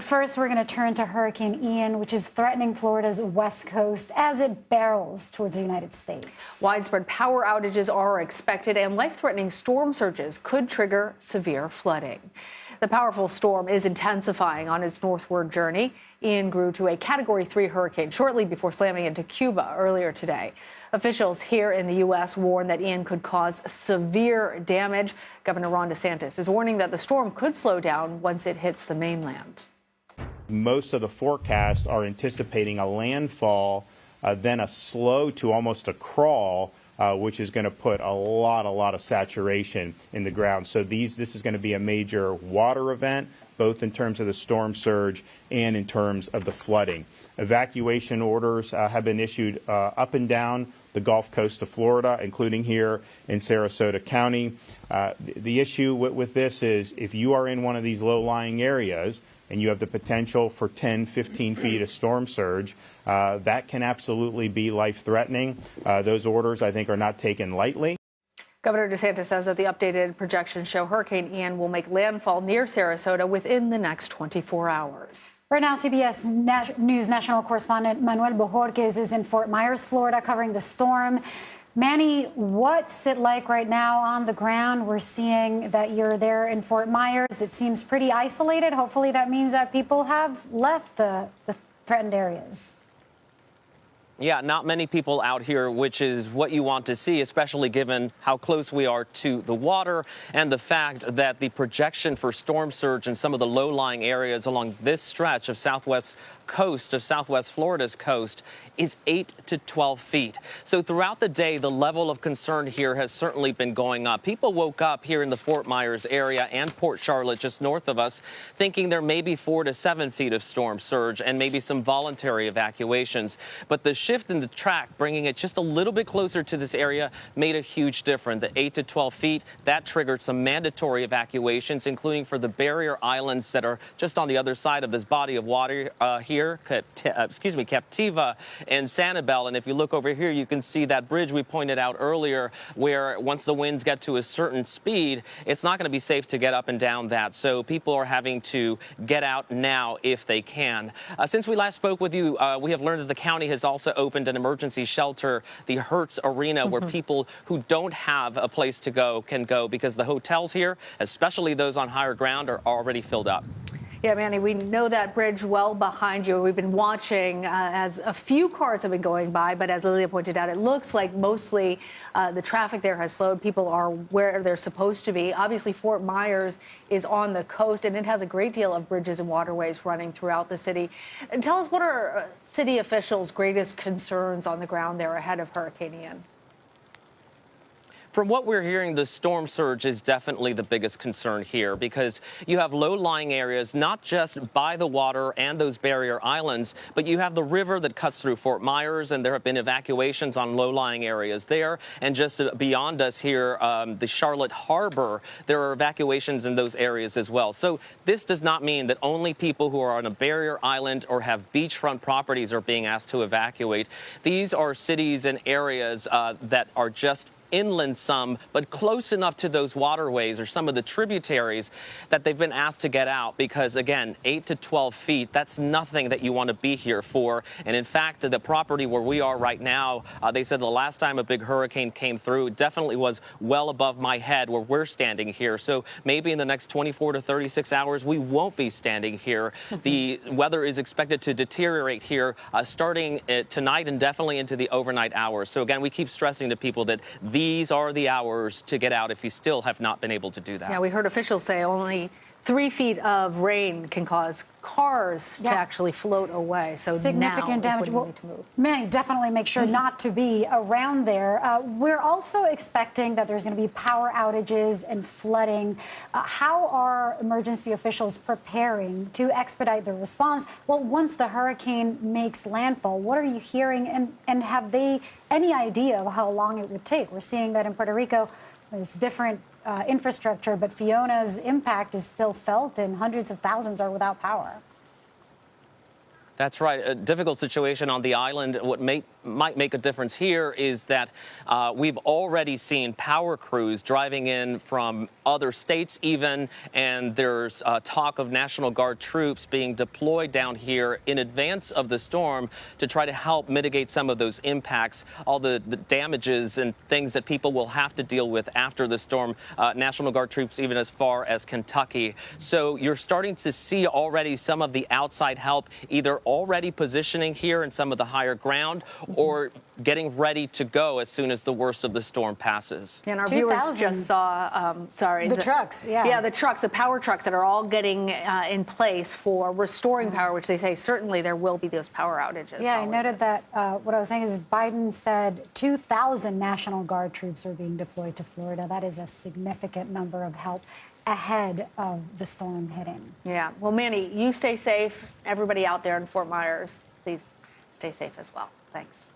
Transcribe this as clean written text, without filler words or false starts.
But first, we're going to turn to Hurricane Ian, which is threatening Florida's west coast as it barrels towards the United States. Widespread power outages are expected, and life-threatening storm surges could trigger severe flooding. The powerful storm is intensifying on its northward journey. Ian grew to a Category 3 hurricane shortly before slamming into Cuba earlier today. Officials here in the U.S. warn that Ian could cause severe damage. Governor Ron DeSantis is warning that the storm could slow down once it hits the mainland. Most of the forecasts are anticipating a landfall, then a slow to almost a crawl, which is going to put a lot of saturation in the ground. So this is going to be a major water event, both in terms of the storm surge and in terms of the flooding. Evacuation orders have been issued up and down the Gulf Coast of Florida, including here in Sarasota County. The issue with this is if you are in one of these low-lying areas and you have the potential for 10, 15 feet of storm surge, that can absolutely be life-threatening. Those orders, I think, are not taken lightly. Governor DeSantis says that the updated projections show Hurricane Ian will make landfall near Sarasota within the next 24 hours. Right now, CBS News national correspondent Manuel Bojorquez is in Fort Myers, Florida, covering the storm. Manny, what's it like right now on the ground? We're seeing that you're there in Fort Myers. It seems pretty isolated. Hopefully that means that people have left the threatened areas. Yeah, not many people out here, which is what you want to see, especially given how close we are to the water and the fact that the projection for storm surge in some of the low-lying areas along this stretch of Southwest Florida's coast is 8 to 12 feet. So throughout the day, the level of concern here has certainly been going up. People woke up here in the Fort Myers area and Port Charlotte, just north of us, thinking there may be 4 to 7 feet of storm surge and maybe some voluntary evacuations. But the shift in the track, bringing it just a little bit closer to this area, made a huge difference. The 8 to 12 feet, that triggered some mandatory evacuations, including for the barrier islands that are just on the other side of this body of water here, Captiva and Sanibel. And if you look over here, you can see that bridge we pointed out earlier, where once the winds get to a certain speed, it's not going to be safe to get up and down that. So people are having to get out now if they can. Since we last spoke with you, we have learned that the county has also opened an emergency shelter, the Hertz Arena, where people who don't have a place to go can go, because the hotels here, especially those on higher ground, are already filled up. Yeah, Manny, we know that bridge well behind you. We've been watching as a few cars have been going by, but as Lilia pointed out, it looks like mostly the traffic there has slowed. People are where they're supposed to be. Obviously, Fort Myers is on the coast, and it has a great deal of bridges and waterways running throughout the city. And tell us, what are city officials' greatest concerns on the ground there ahead of Hurricane Ian? From what we're hearing, the storm surge is definitely the biggest concern here, because you have low-lying areas, not just by the water and those barrier islands, but you have the river that cuts through Fort Myers, and there have been evacuations on low-lying areas there. And just beyond us here, the Charlotte Harbor, there are evacuations in those areas as well. So this does not mean that only people who are on a barrier island or have beachfront properties are being asked to evacuate. These are cities and areas that are just inland some, but close enough to those waterways or some of the tributaries that they've been asked to get out, because again, 8 to 12 feet, that's nothing that you want to be here for. And in fact, the property where we are right now, they said the last time a big hurricane came through, it definitely was well above my head where we're standing here. So maybe in the next 24 to 36 hours, we won't be standing here. The weather is expected to deteriorate here starting tonight and definitely into the overnight hours. So again, we keep stressing to people that these are the hours to get out if you still have not been able to do that. Yeah, we heard officials say only 3 feet of rain can cause cars to actually float away. So significant damage. Well, need to move. Manny, definitely make sure not to be around there. We're also expecting that there's going to be power outages and flooding. How are emergency officials preparing to expedite the response? Well, once the hurricane makes landfall, what are you hearing? And have they any idea of how long it would take? We're seeing that in Puerto Rico, there's different infrastructure, but Fiona's impact is still felt and hundreds of thousands are without power. That's right. A difficult situation on the island. What might make a difference here is that we've already seen power crews driving in from other states even, and there's talk of National Guard troops being deployed down here in advance of the storm to try to help mitigate some of those impacts, all the damages and things that people will have to deal with after the storm. National Guard troops even as far as Kentucky. So you're starting to see already some of the outside help either already positioning here in some of the higher ground or getting ready to go as soon as the worst of the storm passes. And our viewers just saw, the trucks, Yeah, the trucks, the power trucks that are all getting in place for restoring power, which they say certainly there will be those power outages. Yeah, I noted that what I was saying is Biden said 2,000 National Guard troops are being deployed to Florida. That is a significant number of help ahead of the storm hitting. Yeah, well, Manny, you stay safe. Everybody out there in Fort Myers, please stay safe as well. Thanks.